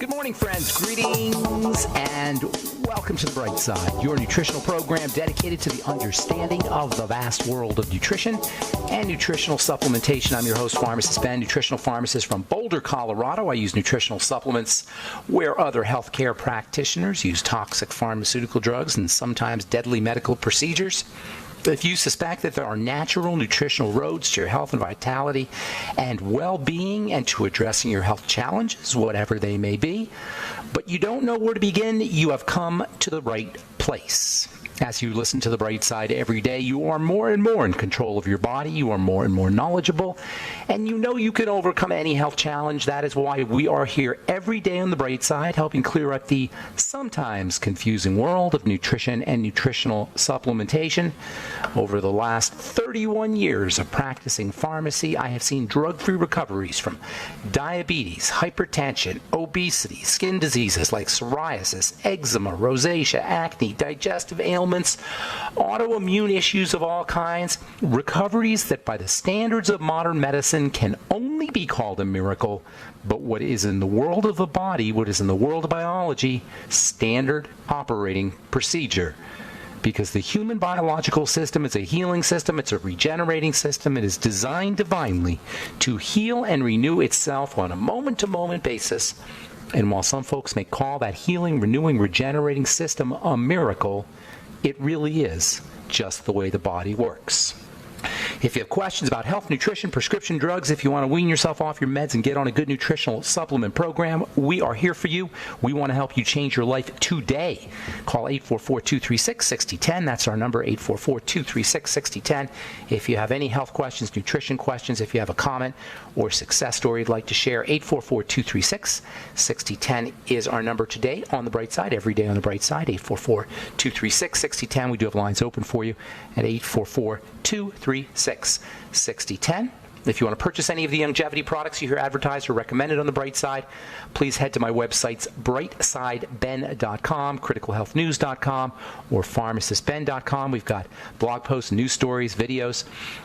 Good morning, friends. Greetings and welcome to The Bright Side, your nutritional program dedicated to the understanding of the vast world of nutrition and nutritional supplementation. I'm your host, Pharmacist Ben, nutritional pharmacist from Boulder, Colorado. I use nutritional supplements where other healthcare practitioners use toxic pharmaceutical drugs and sometimes deadly medical procedures. If you suspect that there are natural nutritional roads to your health and vitality and well-being and to addressing your health challenges, whatever they may be, but you don't know where to begin, you have come to the right place. As you listen to The Bright Side every day, you are more and more in control of your body, you are more and more knowledgeable, and you know you can overcome any health challenge. That is why we are here every day on The Bright Side, helping clear up the sometimes confusing world of nutrition and nutritional supplementation. Over the last 31 years of practicing pharmacy, I have seen drug-free recoveries from diabetes, hypertension, obesity, skin diseases like psoriasis, eczema, rosacea, acne, digestive ailments, autoimmune issues of all kinds, recoveries that by the standards of modern medicine can only be called a miracle, but what is in the world of the body, what is in the world of biology, standard operating procedure. Because the human biological system is a healing system, it's a regenerating system, it is designed divinely to heal and renew itself on a moment-to-moment basis. And while some folks may call that healing, renewing, regenerating system a miracle, it really is just the way the body works. If you have questions about health, nutrition, prescription drugs, if you want to wean yourself off your meds and get on a good nutritional supplement program, we are here for you. We want to help you change your life today. Call 844-236-6010. That's our number, 844-236-6010. If you have any health questions, nutrition questions, if you have a comment or success story you'd like to share, 844-236-6010 is our number today on The Bright Side, every day on The Bright Side, 844-236-6010. We do have lines open for you at 844-236-6010. If you want to purchase any of the longevity products you hear advertised or recommended on The Bright Side, please head to my websites, brightsideben.com, criticalhealthnews.com, or pharmacistben.com. We've got blog posts, news stories, videos,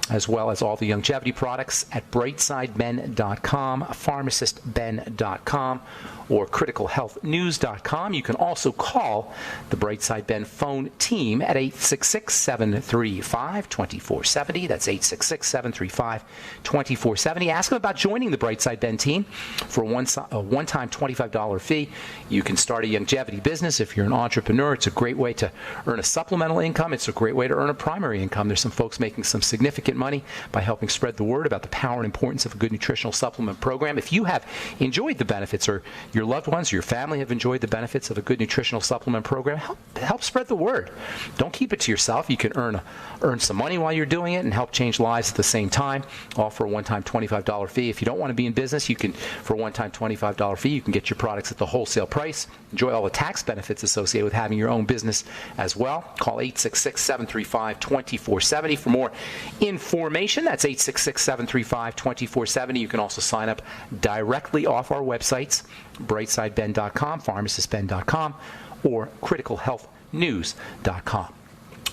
as well as all the longevity products at brightsideben.com, pharmacistben.com, or criticalhealthnews.com. You can also call the Brightside Ben phone team at 866-735-2470. That's 866-735-2470. Ask them about joining the Brightside Ben team for a one-time $25 fee. You can start a longevity business. If you're an entrepreneur, it's a great way to earn a supplemental income. It's a great way to earn a primary income. There's some folks making some significant money by helping spread the word about the power and importance of a good nutritional supplement program. If you have enjoyed the benefits, or your loved ones or your family have enjoyed the benefits of a good nutritional supplement program, help spread the word. Don't keep it to yourself. You can earn some money while you're doing it and help change lives at the same time, all for a one-time $25 fee. If you don't want to be in business, you can, for a one-time $25 fee, you can get your products at the wholesale price. Enjoy all the tax benefits associated with having your own business as well. Call 866-735-2470 for more information. That's 866-735-2470. You can also sign up directly off our websites, brightsideben.com, pharmacistben.com, or criticalhealthnews.com.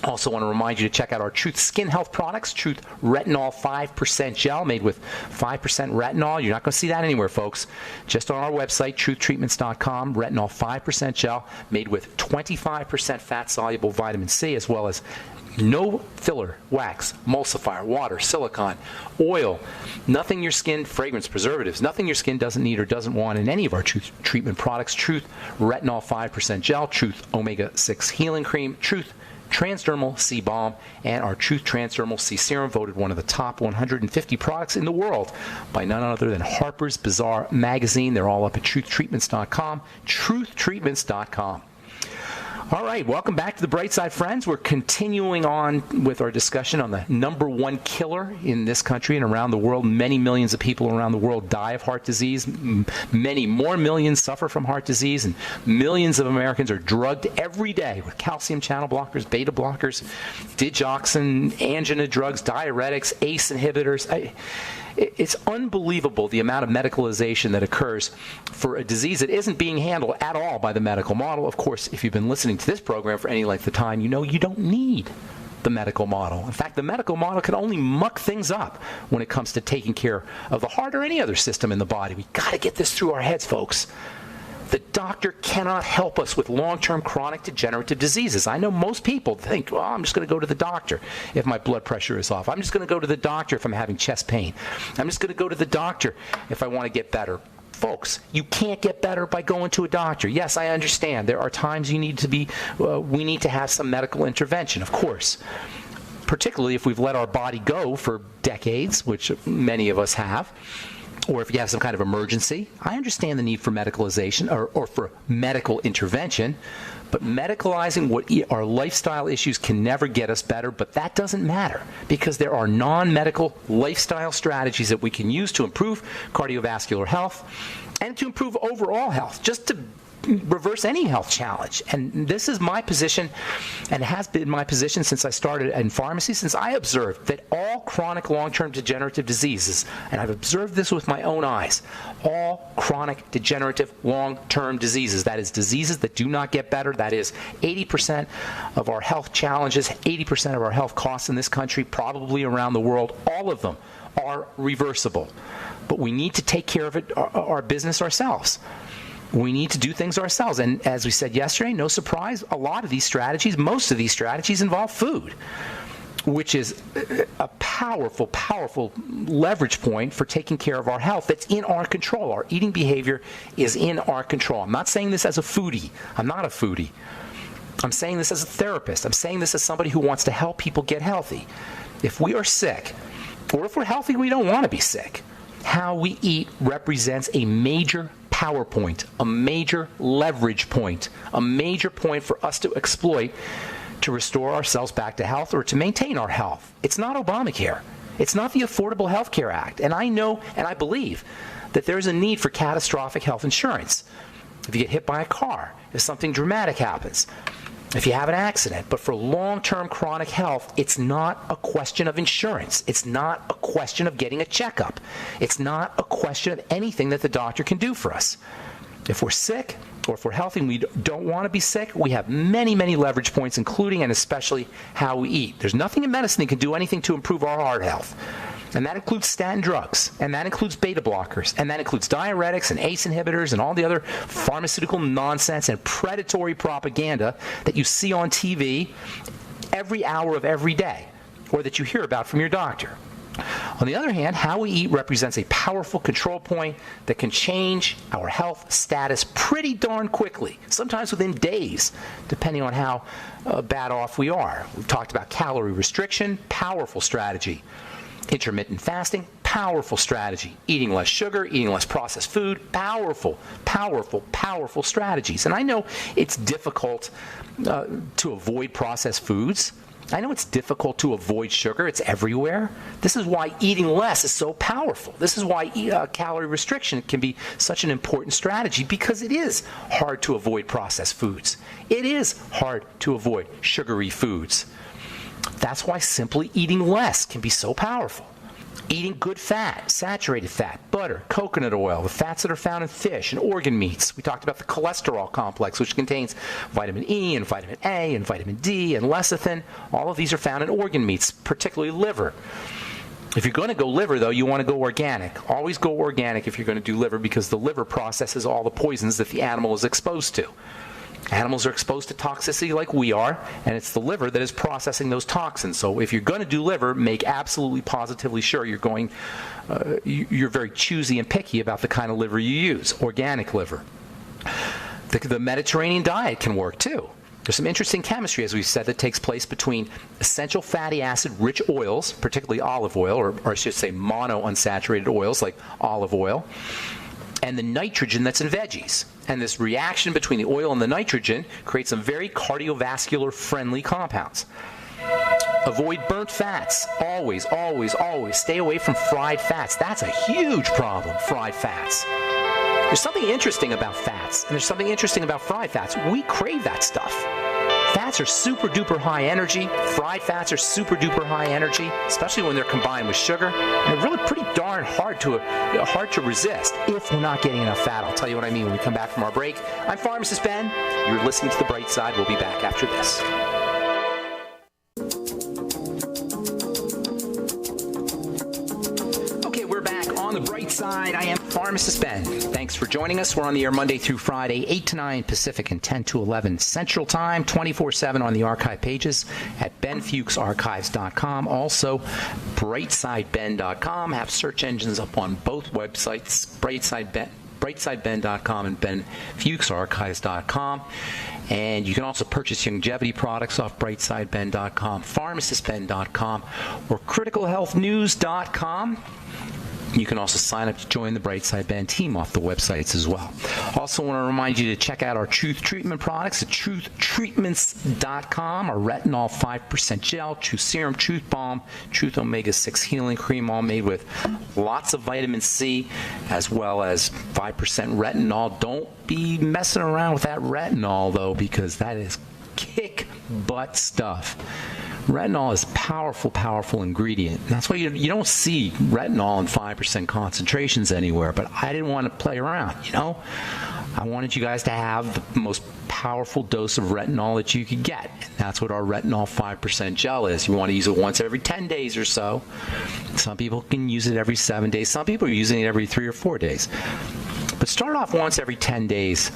Also want to remind you to check out our Truth Skin Health products, Truth Retinol 5% Gel made with 5% retinol. You're not going to see that anywhere, folks. Just on our website, truthtreatments.com, Retinol 5% Gel made with 25% fat-soluble vitamin C, as well as no filler, wax, emulsifier, water, silicone, oil, nothing your skin, fragrance, preservatives, nothing your skin doesn't need or doesn't want in any of our Truth treatment products. Truth Retinol 5% Gel, Truth Omega-6 Healing Cream, Truth Transdermal C Balm, and our Truth Transdermal C Serum, voted one of the top 150 products in the world by none other than Harper's Bazaar magazine. They're all up at truthtreatments.com, truthtreatments.com. All right, welcome back to The Bright Side, friends. We're continuing on with our discussion on the number one killer in this country and around the world. Many millions of people around the world die of heart disease. Many more millions suffer from heart disease, and millions of Americans are drugged every day with calcium channel blockers, beta blockers, digoxin, angina drugs, diuretics, ACE inhibitors. It's unbelievable the amount of medicalization that occurs for a disease that isn't being handled at all by the medical model. Of course, if you've been listening to this program for any length of time, you know you don't need the medical model. In fact, the medical model can only muck things up when it comes to taking care of the heart or any other system in the body. We've got to get this through our heads, folks. The doctor cannot help us with long-term chronic degenerative diseases. I know most people think, well, I'm just going to go to the doctor if my blood pressure is off. I'm just going to go to the doctor if I'm having chest pain. I'm just going to go to the doctor if I want to get better. Folks, you can't get better by going to a doctor. Yes, I understand. There are times we need to have some medical intervention, of course. Particularly if we've let our body go for decades, which many of us have, or if you have some kind of emergency. I understand the need for medicalization or for medical intervention, but medicalizing our lifestyle issues can never get us better, but that doesn't matter because there are non-medical lifestyle strategies that we can use to improve cardiovascular health and to improve overall health, just to reverse any health challenge. And this is my position, and has been my position since I started in pharmacy, since I observed that all chronic long-term degenerative diseases, and I've observed this with my own eyes, all chronic degenerative long-term diseases, that is diseases that do not get better, that is 80% of our health challenges, 80% of our health costs in this country, probably around the world, all of them are reversible. But we need to take care of it, our business ourselves. We need to do things ourselves. And as we said yesterday, no surprise, a lot of these strategies, most of these strategies involve food, which is a powerful, powerful leverage point for taking care of our health that's in our control. Our eating behavior is in our control. I'm not saying this as a foodie. I'm not a foodie. I'm saying this as a therapist. I'm saying this as somebody who wants to help people get healthy. If we are sick, or if we're healthy, we don't want to be sick. How we eat represents a major power point, a major leverage point, a major point for us to exploit to restore ourselves back to health or to maintain our health. It's not Obamacare. It's not the Affordable Health Care Act. And I know and I believe that there's a need for catastrophic health insurance. If you get hit by a car, if something dramatic happens, if you have an accident. But for long-term chronic health, it's not a question of insurance. It's not a question of getting a checkup. It's not a question of anything that the doctor can do for us. If we're sick or if we're healthy and we don't want to be sick, we have many, many leverage points, including and especially how we eat. There's nothing in medicine that can do anything to improve our heart health. And that includes statin drugs, and that includes beta blockers, and that includes diuretics and ACE inhibitors and all the other pharmaceutical nonsense and predatory propaganda that you see on TV every hour of every day, or that you hear about from your doctor. On the other hand, how we eat represents a powerful control point that can change our health status pretty darn quickly, sometimes within days, depending on how bad off we are. We've talked about calorie restriction, powerful strategy. Intermittent fasting, powerful strategy. Eating less sugar, eating less processed food, powerful, powerful, powerful strategies. And I know it's difficult to avoid processed foods. I know it's difficult to avoid sugar. It's everywhere. This is why eating less is so powerful. This is why calorie restriction can be such an important strategy, because it is hard to avoid processed foods. It is hard to avoid sugary foods. That's why simply eating less can be so powerful. Eating good fat, saturated fat, butter, coconut oil, the fats that are found in fish and organ meats. We talked about the cholesterol complex, which contains vitamin E and vitamin A and vitamin D and lecithin. All of these are found in organ meats, particularly liver. If you're going to go liver, though, you want to go organic. Always go organic if you're going to do liver, because the liver processes all the poisons that the animal is exposed to. Animals are exposed to toxicity like we are, and it's the liver that is processing those toxins. So if you're going to do liver, make absolutely positively sure you're very choosy and picky about the kind of liver you use, organic liver. The Mediterranean diet can work too. There's some interesting chemistry, as we've said, that takes place between essential fatty acid-rich oils, particularly olive oil, or I should say monounsaturated oils like olive oil, and the nitrogen that's in veggies. And this reaction between the oil and the nitrogen creates some very cardiovascular-friendly compounds. Avoid burnt fats. Always, always, always stay away from fried fats. That's a huge problem, fried fats. There's something interesting about fats, and there's something interesting about fried fats. We crave that stuff. Fats are super duper high energy. Fried fats are super duper high energy, especially when they're combined with sugar. And they're really pretty darn hard to resist if we're not getting enough fat. I'll tell you what I mean when we come back from our break. I'm Pharmacist Ben. You're listening to The Bright Side. We'll be back after this. Okay, we're back on The Bright Side. I am Pharmacist Ben. Thanks for joining us. We're on the air Monday through Friday, 8 to 9 Pacific and 10 to 11 Central Time, 24/7 on the archive pages at benfuchsarchives.com. Also, brightsideben.com. Have search engines up on both websites, brightsideben.com and benfuchsarchives.com. And you can also purchase longevity products off brightsideben.com, pharmacistben.com, or criticalhealthnews.com. You can also sign up to join the Brightside Ben team off the websites as well. Also want to remind you to check out our Truth Treatment products at truthtreatments.com, our retinol 5% gel, Truth Serum, Truth Balm, Truth Omega-6 Healing Cream, all made with lots of vitamin C as well as 5% retinol. Don't be messing around with that retinol, though, because that is kick butt stuff. Retinol is a powerful, powerful ingredient. That's why you don't see retinol in 5% concentrations anywhere, but I didn't want to play around, I wanted you guys to have the most powerful dose of retinol that you could get. And that's what our retinol 5% gel is. You want to use it once every 10 days or so. Some people can use it every 7 days. Some people are using it every 3 or 4 days. But start off once every 10 days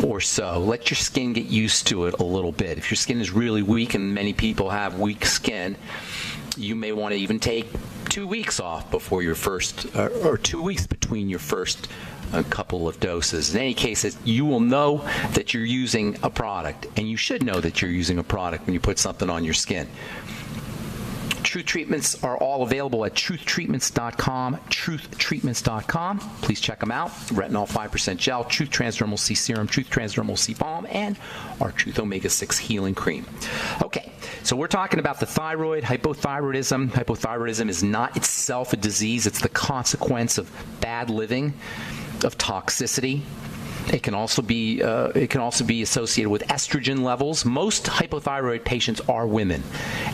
or so. Let your skin get used to it a little bit. If your skin is really weak, and many people have weak skin, you may want to even take 2 weeks off before your first, or 2 weeks between your first couple of doses. In any case, you will know that you're using a product, and you should know that you're using a product when you put something on your skin. Truth Treatments are all available at truthtreatments.com, truthtreatments.com. Please check them out. Retinol 5% gel, Truth Transdermal C Serum, Truth Transdermal C Balm, and our Truth Omega-6 Healing Cream. Okay, so we're talking about the thyroid, hypothyroidism. Hypothyroidism is not itself a disease. It's the consequence of bad living, of toxicity. It can also be associated with estrogen levels. Most hypothyroid patients are women,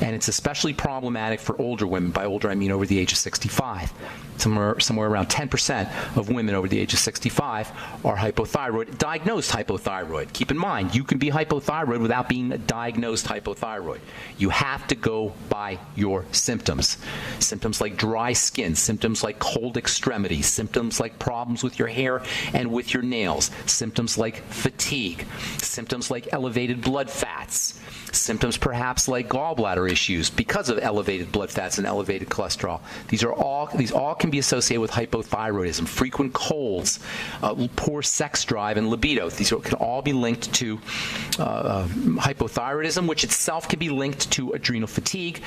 and it's especially problematic for older women. By older, I mean over the age of 65. Somewhere around 10% of women over the age of 65 are hypothyroid, diagnosed hypothyroid. Keep in mind, you can be hypothyroid without being diagnosed hypothyroid. You have to go by your symptoms. Symptoms like dry skin, symptoms like cold extremities, symptoms like problems with your hair and with your nails, symptoms like fatigue, symptoms like elevated blood fats, symptoms perhaps like gallbladder issues because of elevated blood fats and elevated cholesterol. These all can be associated with hypothyroidism. Frequent colds, poor sex drive and libido. These can all be linked to hypothyroidism, which itself can be linked to adrenal fatigue.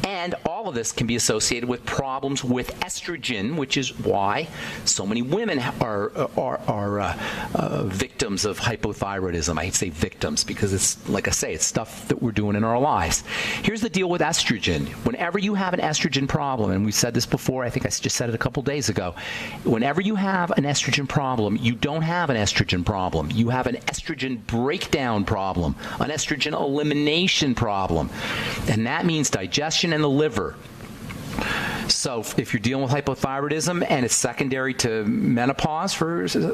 And all of this can be associated with problems with estrogen, which is why so many women are victims of hypothyroidism. I hate to say victims because it's, like I say, it's stuff that we're doing in our lives. Here's the deal with estrogen. Whenever you have an estrogen problem, and we said this before, I think I just said it a couple days ago, whenever you have an estrogen problem, you don't have an estrogen problem. You have an estrogen breakdown problem, an estrogen elimination problem. And that means digestion and the liver. So if you're dealing with hypothyroidism and it's secondary to menopause,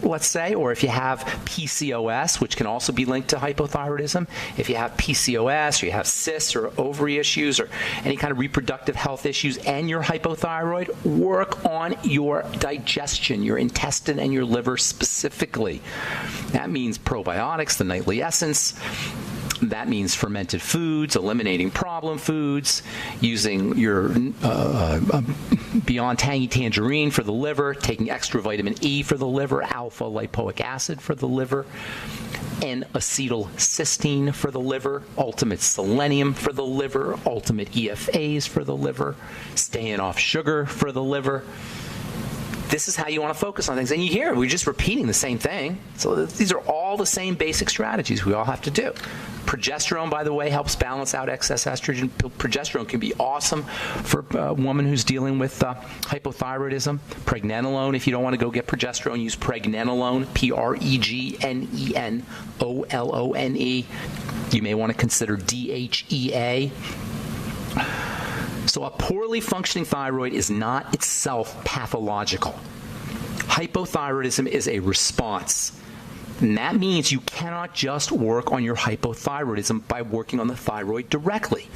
let's say, or if you have PCOS, which can also be linked to hypothyroidism, if you have PCOS or you have cysts or ovary issues or any kind of reproductive health issues and you're hypothyroid, work on your digestion, your intestine and your liver specifically. That means probiotics, the nightly essence. That means fermented foods, eliminating problem foods, using your Beyond Tangy Tangerine for the liver, taking extra vitamin E for the liver, alpha lipoic acid for the liver, N-acetylcysteine for the liver, ultimate selenium for the liver, ultimate EFAs for the liver, staying off sugar for the liver. This is how you want to focus on things. And you hear, we're just repeating the same thing. So these are all the same basic strategies we all have to do. Progesterone, by the way, helps balance out excess estrogen. Progesterone can be awesome for a woman who's dealing with hypothyroidism. Pregnenolone, if you don't want to go get progesterone, use pregnenolone, Pregnenolone. You may want to consider DHEA. So a poorly functioning thyroid is not itself pathological. Hypothyroidism is a response. And that means you cannot just work on your hypothyroidism by working on the thyroid directly.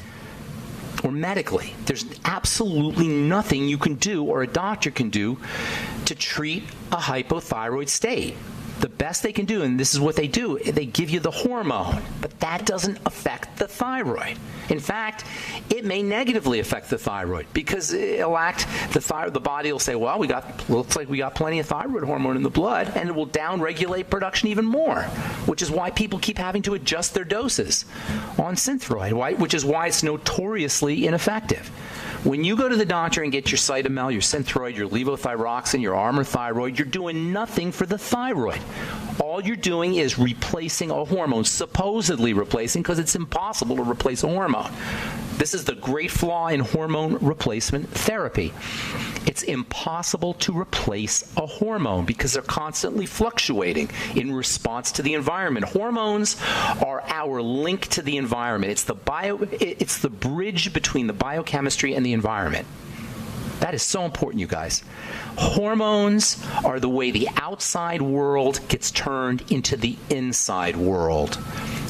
Or or medically. There's absolutely nothing you can do or a doctor can do to treat a hypothyroid state. The best they can do, and this is what they do, they give you the hormone, but that doesn't affect the thyroid. In fact, it may negatively affect the thyroid because it'll act, the body will say, well, looks like we got plenty of thyroid hormone in the blood, and it will downregulate production even more, which is why people keep having to adjust their doses on Synthroid, which is why it's notoriously ineffective. When you go to the doctor and get your Cytomel, your Synthroid, your levothyroxine, your Armour Thyroid, you're doing nothing for the thyroid. All you're doing is replacing a hormone, supposedly replacing, because it's impossible to replace a hormone. This is the great flaw in hormone replacement therapy. It's impossible to replace a hormone because they're constantly fluctuating in response to the environment. Hormones are our link to the environment. It's the bridge between the biochemistry and the environment. That is so important, you guys. Hormones are the way the outside world gets turned into the inside world.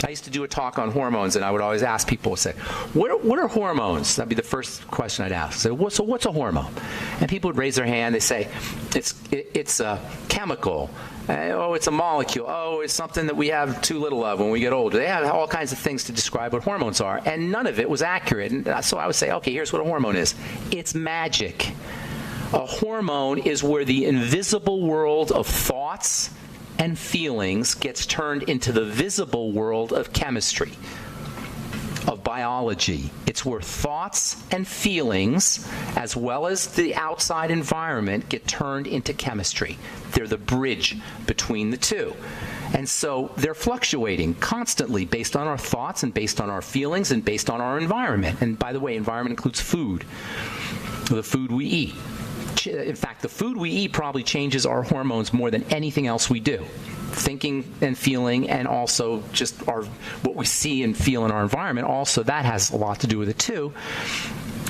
I used to do a talk on hormones, and I would always ask people, say, what are hormones? That'd be the first question I'd ask. So what's a hormone? And people would raise their hand. They say, it's a chemical. Oh, it's a molecule. Oh, it's something that we have too little of when we get older. They have all kinds of things to describe what hormones are, and none of it was accurate. And so I would say, okay, here's what a hormone is. It's magic. A hormone is where the invisible world of thoughts and feelings gets turned into the visible world of chemistry, of biology. It's where thoughts and feelings, as well as the outside environment, get turned into chemistry. They're the bridge between the two. And so they're fluctuating constantly based on our thoughts and based on our feelings and based on our environment. And by the way, environment includes food, the food we eat. In fact, the food we eat probably changes our hormones more than anything else we do. Thinking and feeling, and also just what we see and feel in our environment, also that has a lot to do with it too.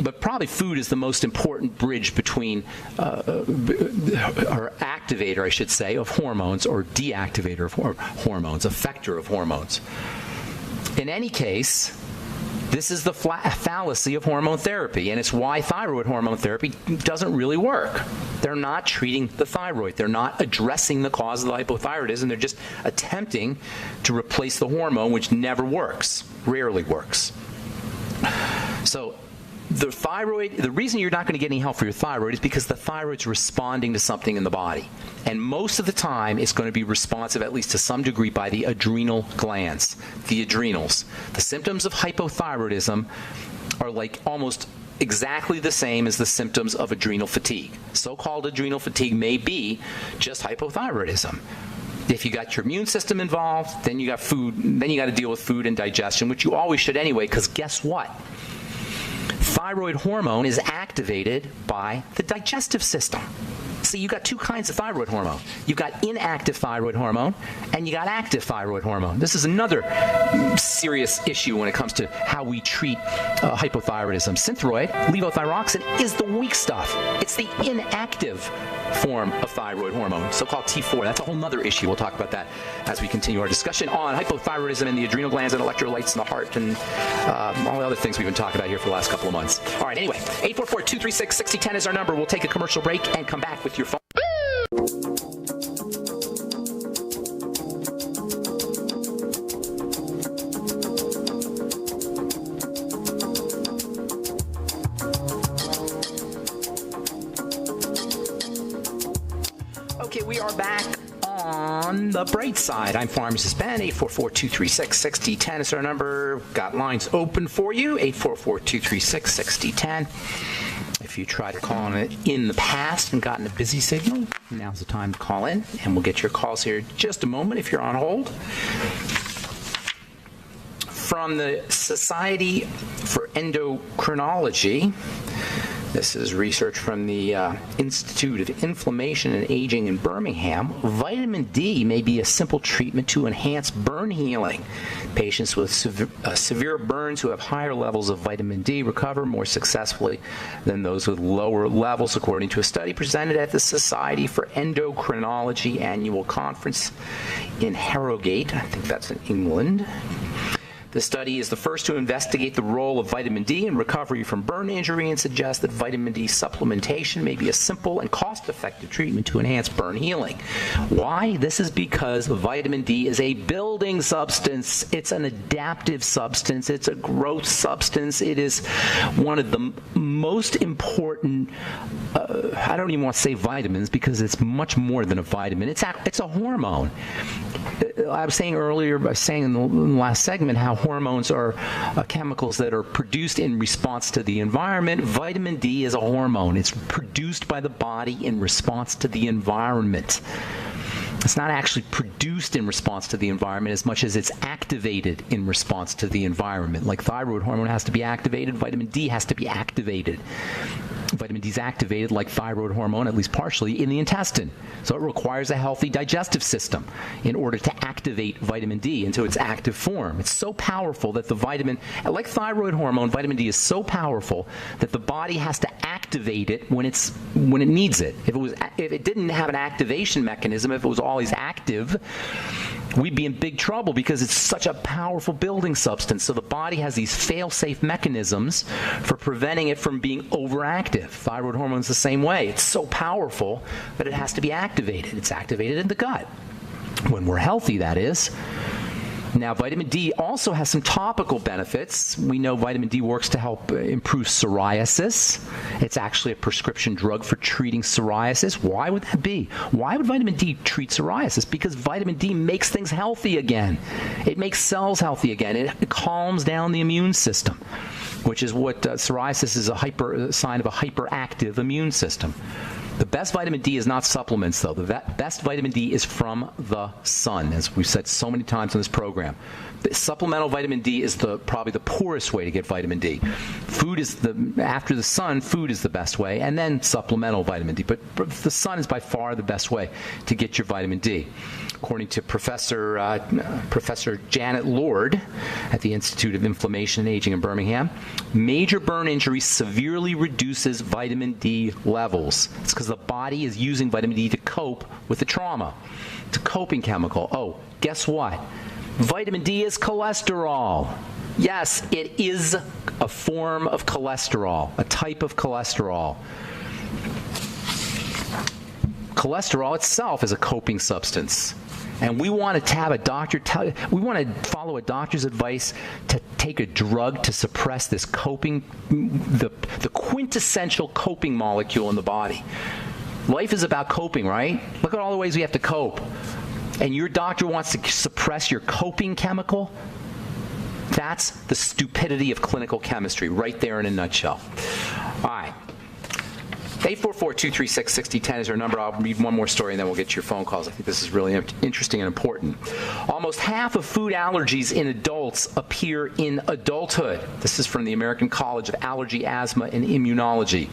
But probably food is the most important bridge between, or activator, I should say, of hormones, or deactivator of hormones, effector of hormones. In any case, this is the fallacy of hormone therapy, and it's why thyroid hormone therapy doesn't really work. They're not treating the thyroid. They're not addressing the cause of the hypothyroidism. They're just attempting to replace the hormone, which never works, rarely works. So the reason you're not going to get any help for your thyroid is because the thyroid's responding to something in the body. And most of the time, it's going to be responsive, at least to some degree, by the adrenal glands, the adrenals. The symptoms of hypothyroidism are like almost exactly the same as the symptoms of adrenal fatigue. So-called adrenal fatigue may be just hypothyroidism. If you got your immune system involved, then you got food, then you got to deal with food and digestion, which you always should anyway, because guess what? Thyroid hormone is activated by the digestive system. See, you got two kinds of thyroid hormone. You've got inactive thyroid hormone, and you got active thyroid hormone. This is another serious issue when it comes to how we treat hypothyroidism. Synthroid, levothyroxine, is the weak stuff. It's the inactive form of thyroid hormone, so-called T4. That's a whole other issue. We'll talk about that as we continue our discussion on hypothyroidism and the adrenal glands and electrolytes in the heart and all the other things we've been talking about here for the last couple of months. All right, anyway, 844-236-6010 is our number. We'll take a commercial break and come back with your phone. Okay, we are back on the bright side. I'm Pharmacist Ben. 844-236-6010 is our number. Got lines open for you. 844-236-6010. If you tried to call in the past and gotten a busy signal, now's the time to call in, and we'll get your calls here in just a moment if you're on hold. From the Society for Endocrinology, this is research from the Institute of Inflammation and Aging in Birmingham. Vitamin D may be a simple treatment to enhance burn healing. Patients with severe burns who have higher levels of vitamin D recover more successfully than those with lower levels, according to a study presented at the Society for Endocrinology annual conference in Harrogate. I think that's in England. The study is the first to investigate the role of vitamin D in recovery from burn injury and suggests that vitamin D supplementation may be a simple and cost-effective treatment to enhance burn healing. Why? This is because vitamin D is a building substance. It's an adaptive substance. It's a growth substance. It is one of the most important, I don't even want to say vitamins because it's much more than a vitamin. It's a hormone. I was saying earlier, in the last segment, how hormones are chemicals that are produced in response to the environment. Vitamin D is a hormone. It's produced by the body in response to the environment. It's not actually produced in response to the environment as much as it's activated in response to the environment. Like thyroid hormone has to be activated, vitamin D has to be activated. Vitamin D is activated like thyroid hormone, at least partially, in the intestine. So it requires a healthy digestive system in order to activate vitamin D into its active form. It's so powerful that the vitamin, like thyroid hormone, vitamin D is so powerful that the body has to activate it when it needs it. If it didn't have an activation mechanism, if it was always active, we'd be in big trouble because it's such a powerful building substance. So the body has these fail-safe mechanisms for preventing it from being overactive. Thyroid hormone's the same way. It's so powerful that it has to be activated. It's activated in the gut. When we're healthy, that is. Now, vitamin D also has some topical benefits. We know vitamin D works to help improve psoriasis. It's actually a prescription drug for treating psoriasis. Why would that be? Why would vitamin D treat psoriasis? Because vitamin D makes things healthy again. It makes cells healthy again. It calms down the immune system, which is what psoriasis is a sign of a hyperactive immune system. The best vitamin D is not supplements, though. The best vitamin D is from the sun, as we've said so many times on this program. The supplemental vitamin D is probably the poorest way to get vitamin D. After the sun, food is the best way, and then supplemental vitamin D. But the sun is by far the best way to get your vitamin D. According to Professor Janet Lord at the Institute of Inflammation and Aging in Birmingham, major burn injury severely reduces vitamin D levels. It's because the body is using vitamin D to cope with the trauma. It's a coping chemical. Oh, guess what? Vitamin D is cholesterol. Yes, it is a form of cholesterol, a type of cholesterol. Cholesterol itself is a coping substance. And we want to have a doctor we want to follow a doctor's advice to take a drug to suppress this coping, the quintessential coping molecule in the body. Life is about coping, right? Look at all the ways we have to cope. And your doctor wants to suppress your coping chemical? That's the stupidity of clinical chemistry right there in a nutshell. All right. 844-236-6010 is our number. I'll read one more story and then we'll get to your phone calls. I think this is really interesting and important. Almost half of food allergies in adults appear in adulthood. This is from the American College of Allergy, Asthma, and Immunology.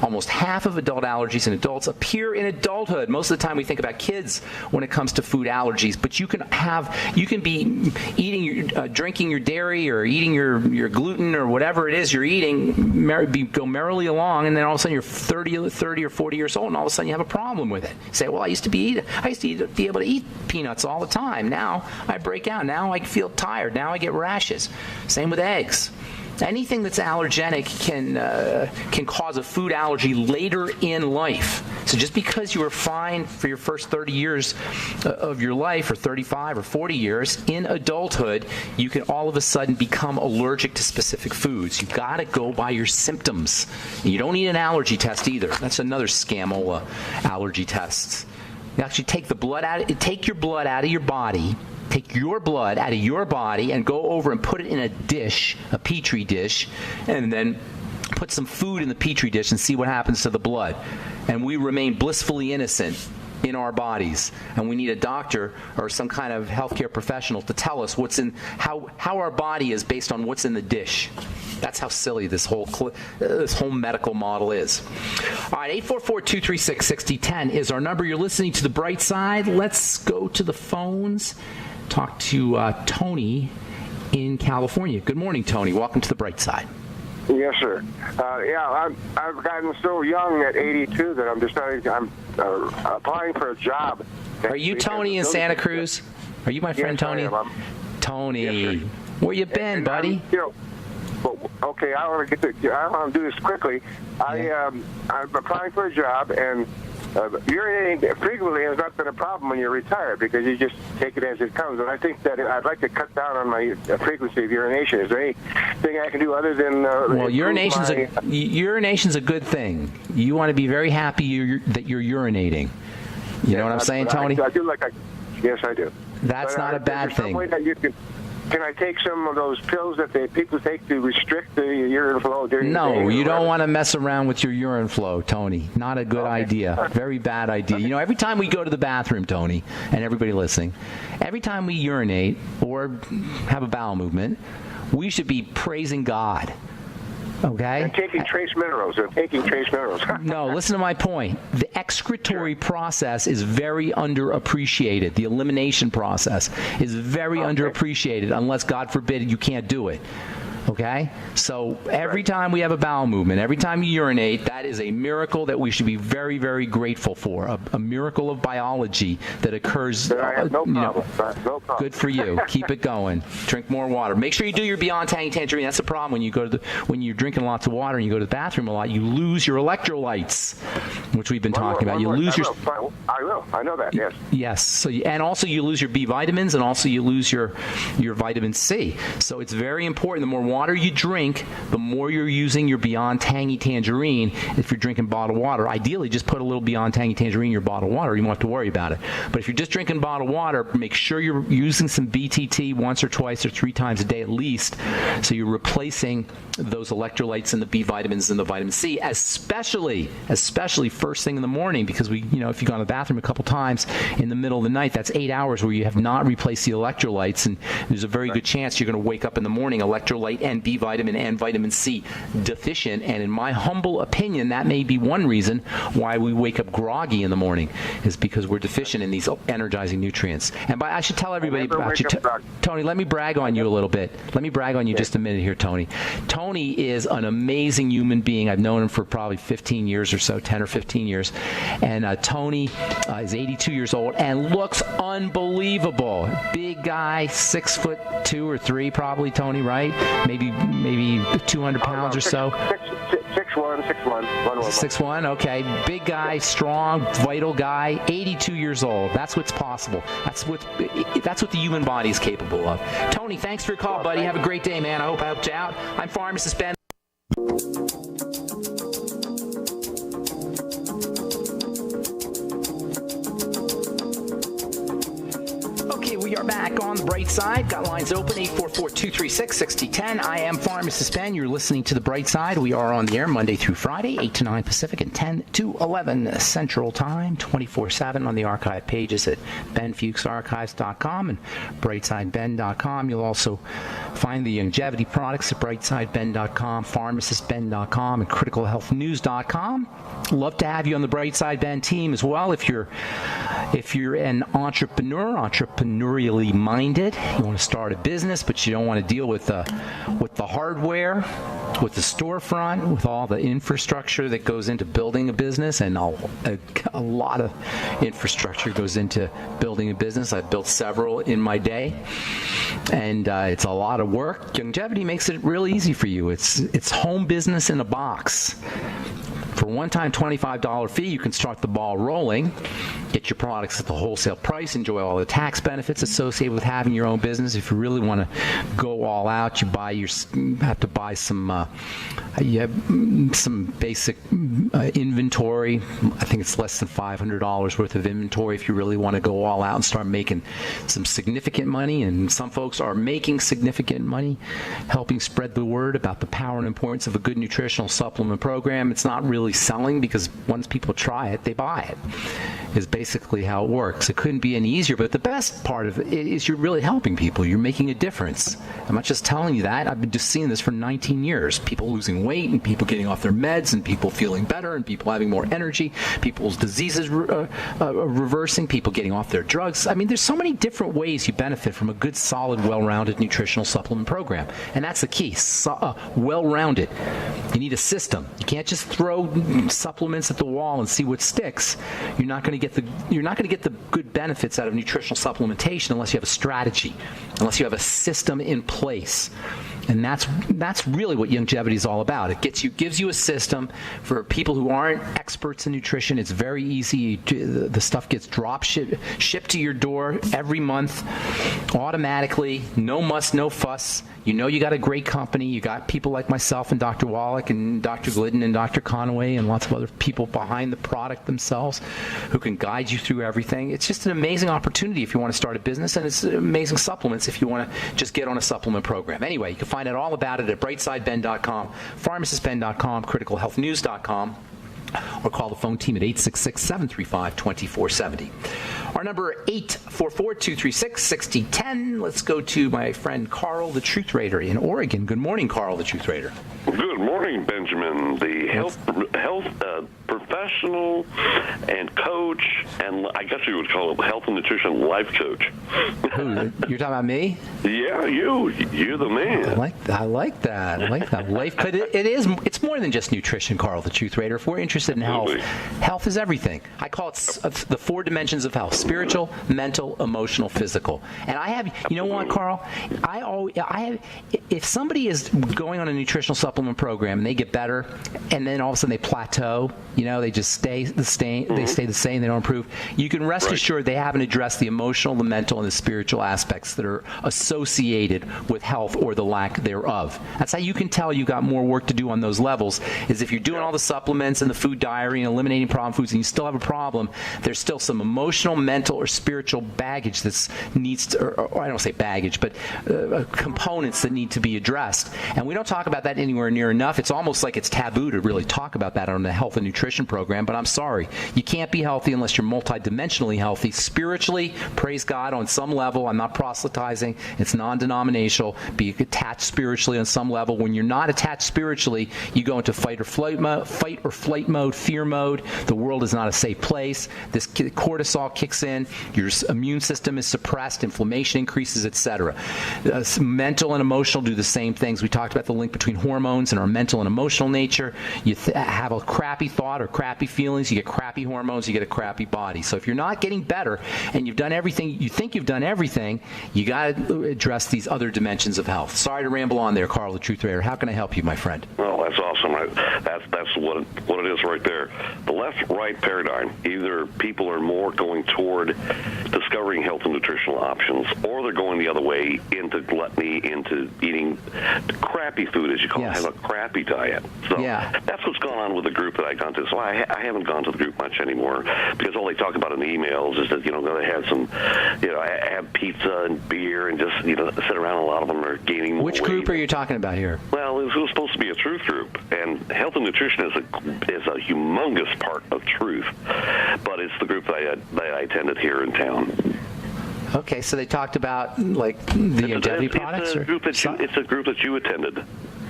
Almost half of adult allergies in adults appear in adulthood. Most of the time we think about kids when it comes to food allergies, but you can be eating, drinking your dairy or eating your gluten or whatever it is you're eating, go merrily along, and then all of a sudden you're 30 or 40 years old, and all of a sudden you have a problem with it. You say, well, I used to be able to eat peanuts all the time. Now I break out. Now I feel tired. Now I get rashes. Same with eggs. Anything that's allergenic can cause a food allergy later in life. So just because you were fine for your first 30 years of your life, or 35 or 40 years, in adulthood, you can all of a sudden become allergic to specific foods. You've got to go by your symptoms. And you don't need an allergy test either. That's another scamola, allergy tests. You actually take your blood out of your body. Take your blood out of your body and go over and put it in a dish, a petri dish, and then put some food in the petri dish and see what happens to the blood. And we remain blissfully innocent in our bodies. And we need a doctor or some kind of healthcare professional to tell us how our body is based on what's in the dish. That's how silly this whole medical model is. All right, 844-236-6010 is our number. You're listening to The Bright Side. Let's go to the phones. Talk to Tony in California. Good morning, Tony. Welcome to The Bright Side. Yes, sir. I've gotten so young at 82 that I'm applying for a job. Are you Tony in Santa Cruz? Are you my friend Yes, Tony? I am. Tony. Yes, Where you been, buddy? Okay, I want to do this quickly. I'm applying for a job, and urinating frequently has not been a problem when you're retired because you just take it as it comes. And I think that I'd like to cut down on my frequency of urination. Is there anything I can do other than urination's a good thing. You want to be very happy that you're urinating. You know what I'm saying, Tony? I do yes, I do. That's not a bad thing. Can I take some of those pills that people take to restrict the urine flow during the day? No, you don't want to mess around with your urine flow, Tony. Not a good idea. Very bad idea. You know, every time we go to the bathroom, Tony, and everybody listening, every time we urinate or have a bowel movement, we should be praising God. Okay? And taking trace minerals. No, listen to my point. The excretory process is very underappreciated. The elimination process is very underappreciated, unless, God forbid, you can't do it. Okay? So every time we have a bowel movement, every time you urinate, that is a miracle that we should be very, very grateful for. A miracle of biology that occurs. I have no problem. No problem. Good for you. Keep it going. Drink more water. Make sure you do your Beyond Tangy Tangerine. That's the problem when you go to when you're drinking lots of water and you go to the bathroom a lot. You lose your electrolytes, which we've been talking about. I will. I know that. Yes. Yes. So and also you lose your B vitamins, and also you lose your vitamin C. So it's very important. The more water you drink, the more you're using your Beyond Tangy Tangerine. If you're drinking bottled water, ideally just put a little Beyond Tangy Tangerine in your bottled water. You won't have to worry about it. But if you're just drinking bottled water, make sure you're using some BTT once or twice or 3 times a day at least, so you're replacing those electrolytes and the B vitamins and the vitamin C, especially first thing in the morning, because if you go to the bathroom a couple times in the middle of the night, that's 8 hours where you have not replaced the electrolytes, and there's a very good chance you're going to wake up in the morning electrolyte and B vitamin and vitamin C deficient. And in my humble opinion, that may be one reason why we wake up groggy in the morning, is because we're deficient in these energizing nutrients. And I should tell everybody about you. Tony, let me brag on you a little bit. Let me brag on you just a minute here, Tony. Tony is an amazing human being. I've known him for probably 15 years or so, 10 or 15 years. And Tony is 82 years old and looks unbelievable. Big guy, 6'2" or 3" probably, Tony, right? Maybe 200 pounds or so. 6'1", 6'1", okay. Big guy, strong, vital guy, 82 years old. That's what's possible. That's what the human body is capable of. Tony, thanks for your call, buddy. Have a great day, man. I hope I helped you out. I'm Pharmacist Ben. Okay, we are back on the bright side. Got lines open, 844-236-6010. I am Pharmacist Ben. You're listening to The Bright Side. We are on the air Monday through Friday, 8 to 9 Pacific and 10 to 11 Central Time, 24/7 on the archive pages at benfuchsarchives.com and brightsideben.com. You'll also find the longevity products at brightsideben.com, pharmacistben.com, and criticalhealthnews.com. Love to have you on the Bright Side Ben team as well. If you're an entrepreneurially minded, you want to start a business, but you don't want to deal with the hardware, with the storefront, with all the infrastructure that goes into building a business, and a lot of infrastructure goes into building a business. I've built several in my day, and it's a lot of work. Longevity makes it real easy for you. It's home business in a box. For a one-time $25 fee, you can start the ball rolling, get your products at the wholesale price, enjoy all the tax benefits associated with having your own business. If you really want to go all out, you have to buy some basic inventory. I think it's less than $500 worth of inventory if you really want to go all out and start making some significant money. And some folks are making significant money helping spread the word about the power and importance of a good nutritional supplement program. It's not really selling, because once people try it, they buy it, is basically how it works. It couldn't be any easier, but the best part of it is you're really helping people. You're making a difference. I'm not just telling you that. I've been just seeing this for 19 years. People losing weight, and people getting off their meds, and people feeling better, and people having more energy, people's diseases reversing, people getting off their drugs. I mean, there's so many different ways you benefit from a good, solid, well-rounded nutritional supplement program. And that's the key, well-rounded. You need a system. You can't just throw supplements at the wall and see what sticks. You're not going to to get the good benefits out of nutritional supplementation unless you have a strategy, unless you have a system in place. And that's really what longevity is all about. It gives you a system for people who aren't experts in nutrition. It's very easy. The stuff gets shipped to your door every month automatically. No muss, no fuss. You know you got a great company. You got people like myself and Dr. Wallach and Dr. Glidden and Dr. Conaway and lots of other people behind the product themselves who can guide you through everything. It's just an amazing opportunity if you want to start a business, and it's amazing supplements if you want to just get on a supplement program. Anyway, you can find out all about it at brightsideben.com, pharmacistben.com, criticalhealthnews.com, or call the phone team at 866-735-2470. Our number 844-236-6010. Let's go to my friend Carl, the Truth Raider in Oregon. Good morning, Carl, the Truth Raider. Good morning, Benjamin, the health professional and coach, and I guess you would call it health and nutrition life coach. Who, you're talking about me? Yeah, you're the man. I like that. Life, but it's more than just nutrition, Carl, the Truth Raider. If we're interested in health is everything. I call it the 4 dimensions of health: spiritual, mental, emotional, physical. And I have, you know what, Carl? If somebody is going on a nutritional supplement program and they get better, and then all of a sudden they plateau, they just stay the same. They stay the same. They don't improve. You can rest assured they haven't addressed the emotional, the mental, and the spiritual aspects that are associated with health or the lack thereof. That's how you can tell you got more work to do on those levels. Is if you're doing all the supplements and the food diary and eliminating problem foods, and you still have a problem, there's still some emotional, mental, or spiritual baggage that needs to, or I don't say baggage, but components that need to be addressed. And we don't talk about that anywhere near enough. It's almost like it's taboo to really talk about that on the health and nutrition program, but I'm sorry. You can't be healthy unless you're multidimensionally healthy. Spiritually, praise God, on some level. I'm not proselytizing. It's non-denominational. Be attached spiritually on some level. When you're not attached spiritually, you go into fight or flight mode, fear mode. The world is not a safe place. This cortisol kicks in. Your immune system is suppressed. Inflammation increases, etc. Mental and emotional do the same things. We talked about the link between hormones and our mental and emotional nature. You have a crappy thought or crappy feelings, you get crappy hormones, you get a crappy body. So if you're not getting better and you've done everything, you think you've done everything, you got to address these other dimensions of health. Sorry to ramble on there, Carl, the Truth Raider. How can I help you, my friend? Well, that's awesome. That's what it is right there. The left-right paradigm. Either people are more going toward discovering health and nutritional options, or they're going the other way into gluttony, into eating crappy food, as you call it, have a crappy diet. So that's what's going on with the group that I've gone to. So I haven't gone to the group much anymore because all they talk about in the emails is that, they have some, have pizza and beer and just, sit around. A lot of them are gaining more weight. Which group are you talking about here? Well, it was supposed to be a truth group, and health and nutrition is a humongous part of truth, but it's the group that I attended here in town. Okay, so they talked about like the longevity products? It's a group that you attended.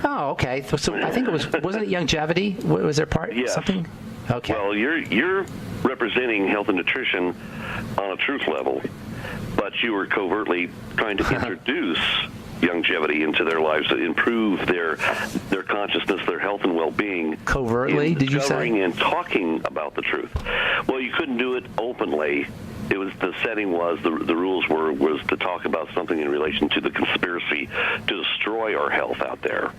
Oh, okay. So I think wasn't it longevity? Was there part something? Okay. Well, you're representing health and nutrition on a truth level, but you were covertly trying to introduce longevity into their lives to improve their consciousness, their health and well-being. Covertly, did you say? Discovering and talking about the truth. Well, you couldn't do it openly. It was the setting was the rules was to talk about something in relation to the conspiracy to destroy our health out there,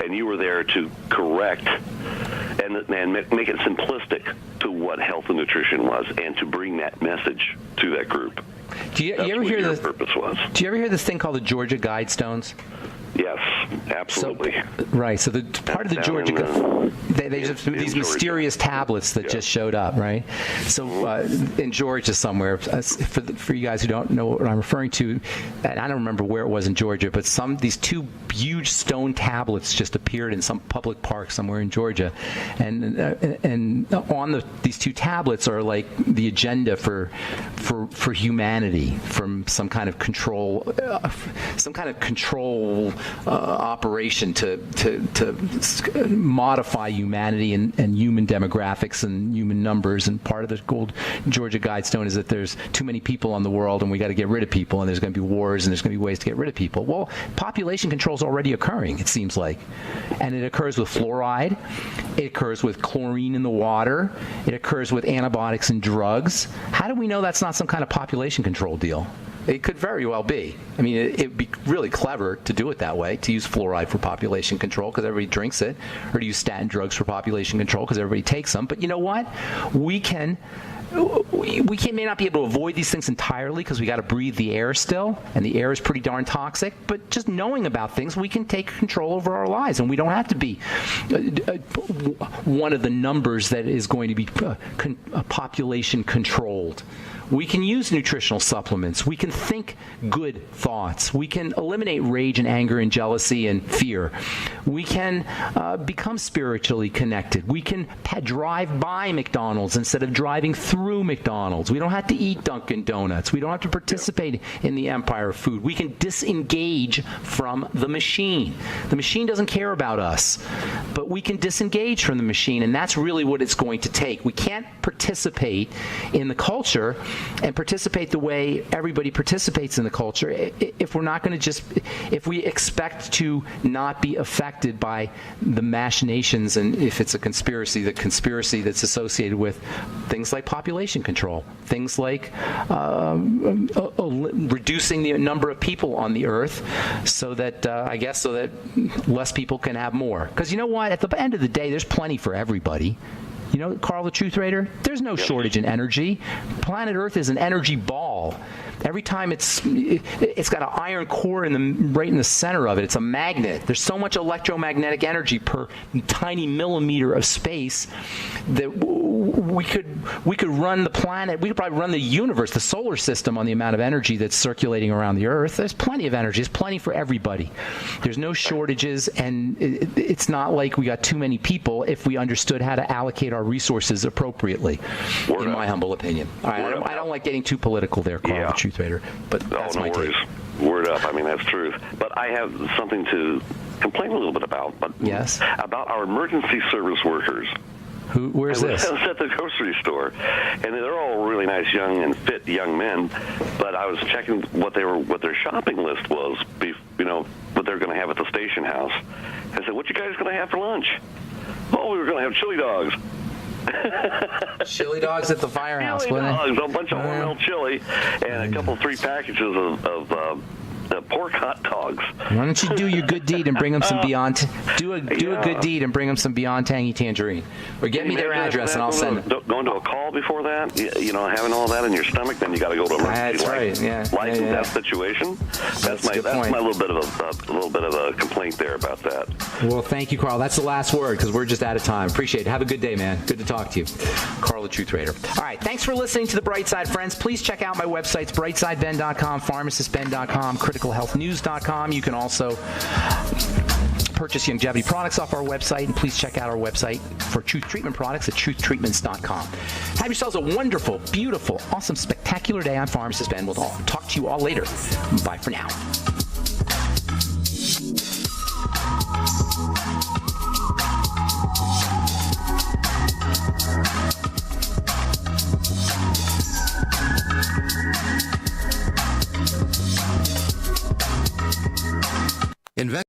and you were there to correct and make it simplistic to what health and nutrition was, and to bring that message to that group. Do you ever hear your purpose was? Do you ever hear this thing called the Georgia Guidestones? Yes, absolutely. So the part of the Georgia, they just these mysterious tablets that just showed up, right? So in Georgia somewhere, for you guys who don't know what I'm referring to, and I don't remember where it was in Georgia, but these 2 huge stone tablets just appeared in some public park somewhere in Georgia, and on these 2 tablets are like the agenda for humanity from some kind of control operation to modify humanity and human demographics and human numbers. And part of the Gold Georgia Guidestone is that there's too many people on the world, and we got to get rid of people, and there's going to be wars, and there's going to be ways to get rid of people. Well, population control is already occurring, it seems like, and it occurs with fluoride, it occurs with chlorine in the water, it occurs with antibiotics and drugs. How do we know that's not some kind of population control deal? It could very well be. I mean, it'd be really clever to do it that way, to use fluoride for population control because everybody drinks it, or to use statin drugs for population control because everybody takes them. But you know what? We may not be able to avoid these things entirely because we got to breathe the air still, and the air is pretty darn toxic. But just knowing about things, we can take control over our lives, and we don't have to be one of the numbers that is going to be population controlled. We can use nutritional supplements. We can think good thoughts. We can eliminate rage and anger and jealousy and fear. We can become spiritually connected. We can drive by McDonald's instead of driving through McDonald's. We don't have to eat Dunkin' Donuts. We don't have to participate in the empire of food. We can disengage from the machine. The machine doesn't care about us, but we can disengage from the machine, and that's really what it's going to take. We can't participate in the culture and participate the way everybody participates in the culture if we're not going to if we expect to not be affected by the machinations, and if it's a conspiracy, the conspiracy that's associated with things like population control, things like reducing the number of people on the earth so that less people can have more. Because you know what? At the end of the day, there's plenty for everybody. You know, Carl the Truth Raider, there's no shortage in energy. Planet Earth is an energy ball. Every time it's got an iron core right in the center of it. It's a magnet. There's so much electromagnetic energy per tiny millimeter of space that we could run the planet. We could probably run the universe, the solar system, on the amount of energy that's circulating around the Earth. There's plenty of energy. There's plenty for everybody. There's no shortages, and it's not like we got too many people if we understood how to allocate our resources appropriately, in my humble opinion. All right, I don't like getting too political there, Carl, the Truth Raider, but that's my take. Word up. I mean, that's truth. But I have something to complain a little bit about. But yes, about our emergency service workers. Where's this? I was at the grocery store, and they're all really nice, young and fit young men. But I was checking what their shopping list was. What they're going to have at the station house. I said, "What you guys going to have for lunch?" "Oh, we were going to have chili dogs." Chili dogs at the firehouse. Chili dogs, a bunch of hormone chili, and a couple, 3 packages of pork hot dogs. Why don't you do your good deed and bring them some Beyond? Do a good deed and bring them some Beyond Tangy Tangerine, or get me their address and I'll send them. Going to a call before that, having all that in your stomach, then you got to go to emergency. That's right. Yeah. License that situation. That's my little bit of a complaint there about that. Well, thank you, Carl. That's the last word because we're just out of time. Appreciate it. Have a good day, man. Good to talk to you, Carl the Truth Raider. All right. Thanks for listening to The Bright Side, friends. Please check out my websites: brightsideben.com, pharmacistben.com, criticalhealthnews.com. You can also purchase longevity products off our website, and please check out our website for Truth Treatment products at truthtreatments.com. Have yourselves a wonderful, beautiful, awesome, spectacular day. I'm Pharmacist Ben. We'll talk to you all later. Bye for now.